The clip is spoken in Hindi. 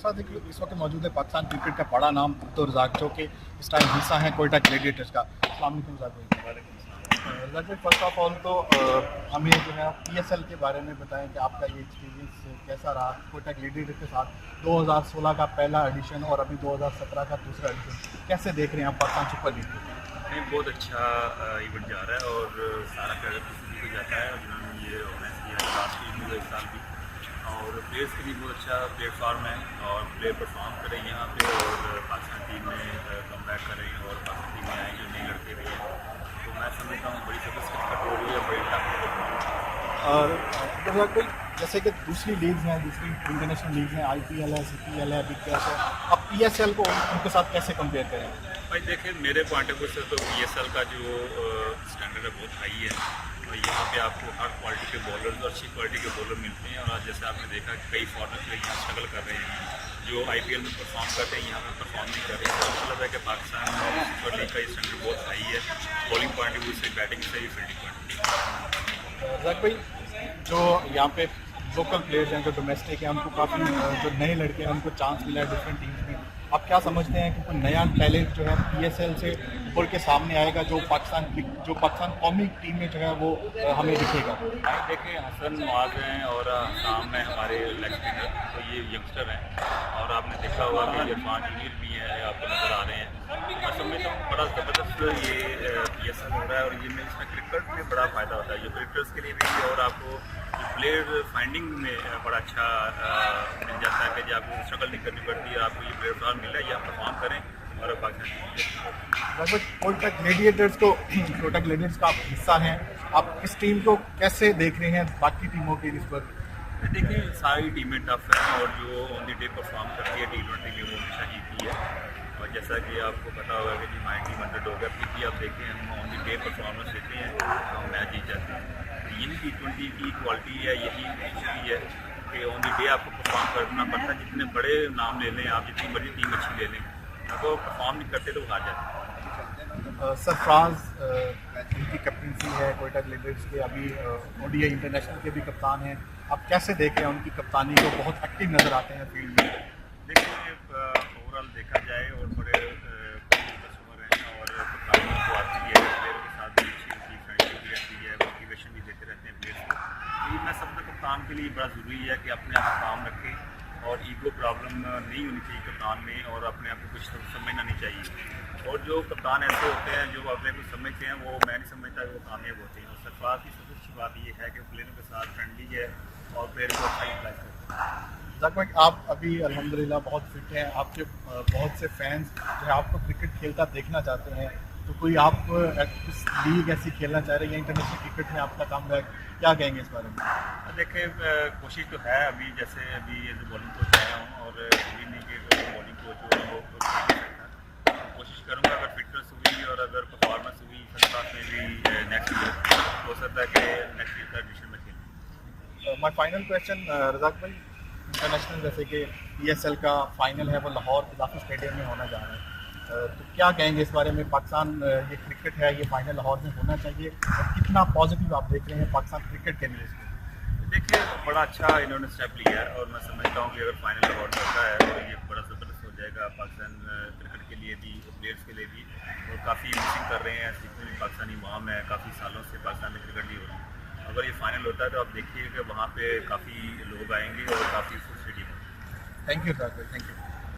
साथ इस वक्त मौजूद है पाकिस्तान क्रिकेट का बड़ा नाम अब्दुल रज़ाक, जो कि इस टाइम हिस्सा है कोयटा ग्लेडिएटर्स का। अस्सलाम वालेकुम रज़ाक भाई, फर्स्ट ऑफ ऑल तो हमें जो है PSL के बारे में बताएं कि आपका ये एक्सपीरियंस कैसा रहा कोयटा ग्लेडिएटर्स के साथ। 2016 का पहला एडिशन और अभी 2017 का दूसरा एडिशन, कैसे देख रहे हैं आप पाकिस्तान सुपर लीग को? नहीं, बहुत अच्छा इवेंट जा रहा है और सारा क्रेडिट किसी को जाता है जिन्होंने ये ऑर्गेनाइज किया है लास्ट ईयर में, इस साल भी। और प्लेयर्स के लिए बहुत अच्छा प्लेटफार्म है और प्लेयर परफॉर्म करें यहाँ पे और पाकिस्तान टीम में कम बैक करें और पाकिस्तान टीम में आए जो नए लड़के भी हैं, तो मैं समझता हूँ बड़ी सक्सेस हो रही है, बड़ी टाइम। और कोई जैसे कि दूसरी लीग्स हैं, दूसरी इंटरनेशनल लीग्स हैं, IPL है, CPL है, बिग बैश है, अब PSL को उनके साथ कैसे कंपेयर करें? भाई देखिए, मेरे पॉइंट ऑफ व्यू से तो PSL का जो स्टैंडर्ड है बहुत हाई है और यहाँ पे आपको हर क्वालिटी के बॉलर और अच्छी क्वालिटी के बॉलर मिलते हैं। और जैसे आपने देखा कई फॉरनर प्लेयर यहाँ स्ट्रगल कर रहे हैं, जो IPL में परफॉर्म करते हैं यहाँ पे परफॉर्म नहीं कर रहे हैं। तो मतलब है कि पाकिस्तान सुपर लीग का स्टैंडर्ड बहुत हाई है, बॉलिंग पॉइंट ऑफ व्यू से, बैटिंग से, fielding point of view. Razzaq भाई, जो यहाँ पे लोकल प्लेयर्स हैं, जो डोमेस्टिक हैं, उनको काफ़ी जो नए लड़के हैं उनको चांस मिला है डिफरेंट टीम्स में। आप क्या समझते हैं कि कोई नया टैलेंट जो है PSL से उभर के सामने आएगा, जो पाकिस्तान कौमी टीम में जो है वो हमें दिखेगा? भाई देखिए, हसन मुआज़ हैं और हसाम है हमारे लेग स्पिनर, तो ये यंगस्टर हैं और आपने देखा होगा कि इरफान जमीर भी हैं, आपको नज़र आ रहे हैं। मैं समझता हूँ बड़ा ज़बरदस्त ये PSL हो रहा है और ये में इसमें क्रिकेट में बड़ा फ़ायदा होता है, जो क्रिकेटर्स के लिए भी और आपको प्लेयर फाइंडिंग में बड़ा अच्छा मिल जाता है कि जो आपको स्ट्रगल नहीं करनी पड़ती है, आपको ये प्लेटफॉर्म मिल रहा है, ये आप परफॉर्म करें और पाकिस्तान कोयटा ग्लेडिएटर्स का आप हिस्सा हैं, आप इस टीम को कैसे देख रहे हैं बाकी टीमों के निस्बत? देखिए, सारी टीमें टफ हैं और जो ऑन द डे परफॉर्म करती है T20 में वो हमेशा जीतती है। और जैसा कि आपको पता होगा कि हमारी टीम अंडरडॉग है, फिर भी आप देखें हम ऑन द डे परफॉर्मेंस देते हैं तो हम मैच जीत जाते हैं। यही T20 की क्वालिटी है, यही खूबसूरती है कि ऑन द डे आपको परफॉर्म करना पड़ता है। जितने बड़े नाम ले लें आप, जितनी बड़ी टीम अच्छी ले लें, अगर परफॉर्म नहीं करते तो हार जाते हैं। सरफराज जिनकी कैप्टनसी है कोयटा ग्लेडिएटर्स के, अभी ODI इंटरनेशनल के भी कप्तान हैं, आप कैसे देख रहे हैं उनकी कप्तानी को? बहुत एक्टिव नज़र आते हैं फील्ड में। देखिए, ओवरऑल देखा जाए और बड़े कस्टमर हैं और कप्तानी को आती है, प्लेयर के साथ भी अच्छी होती है, फ्रेंडशिप भी रहती है, मोटिवेशन भी देते रहते हैं प्लेयर्स को। तो मैं समझता कप्तान के लिए बड़ा ज़रूरी है कि अपने आप काम रखें और ईगो प्रॉब्लम नहीं होनी चाहिए कप्तान में, और अपने आप को कुछ समझना नहीं चाहिए। और जो कप्तान ऐसे होते हैं जो अपने को समझते हैं, वो मैं नहीं समझता कि वो कामयाब होते हैं। और सरफराज की सबसे अच्छी बात ये है कि प्लेयरों के साथ फ्रेंडली है और प्लेयर को अच्छा यूटिलाइज करते हैं। रज़ाक भाई, आप अभी अल्हम्दुलिल्लाह बहुत फिट हैं, आपके बहुत से फैंस जो है आपको क्रिकेट खेलता देखना चाहते हैं, तो कोई आप कुछ लीग ऐसी खेलना चाह रहे हैं या इंटरनेशनल क्रिकेट में आपका काम है, क्या कहेंगे इस बारे में? देखिए, कोशिश तो है, अभी जैसे अभी एज बॉलिंग कोच आया हूँ और ये नहीं कि बॉलिंग कोच हो वो कोशिश करूँगा। अगर फिटनेस हुई और अगर परफॉर्मेंस हुई फर्स्ट क्लास में भी नेक्स्ट ईयर, हो सकता है कि नेक्स्ट ईयर का एडिशन में खेलें। माय फाइनल क्वेश्चन रज़ाक भाई, इंटरनेशनल जैसे कि PSL का फाइनल है वो लाहौर कदाफी स्टेडियम में होना जा रहा है, तो क्या कहेंगे इस बारे में? पाकिस्तान ये क्रिकेट है, ये फाइनल लाहौर में होना चाहिए, और कितना पॉजिटिव आप देख रहे हैं पाकिस्तान क्रिकेट के लिए? देखिए, बड़ा अच्छा इन्होंने स्टेप लिया है और मैं समझता हूँ कि अगर फाइनल लाहौर में होता है तो ये बड़ा ज़बरदस्त हो जाएगा पाकिस्तान क्रिकेट के लिए भी, प्लेयर्स के लिए भी। और काफ़ी मिसिंग कर रहे हैं, जितने भी पाकिस्तानी वाम है, काफ़ी सालों से पाकिस्तान में क्रिकेट नहीं हो रही। अगर ये फाइनल होता है तो आप देखिए कि वहाँ पे काफ़ी लोग आएंगे और काफ़ी full stadium. Thank you sir, thank you.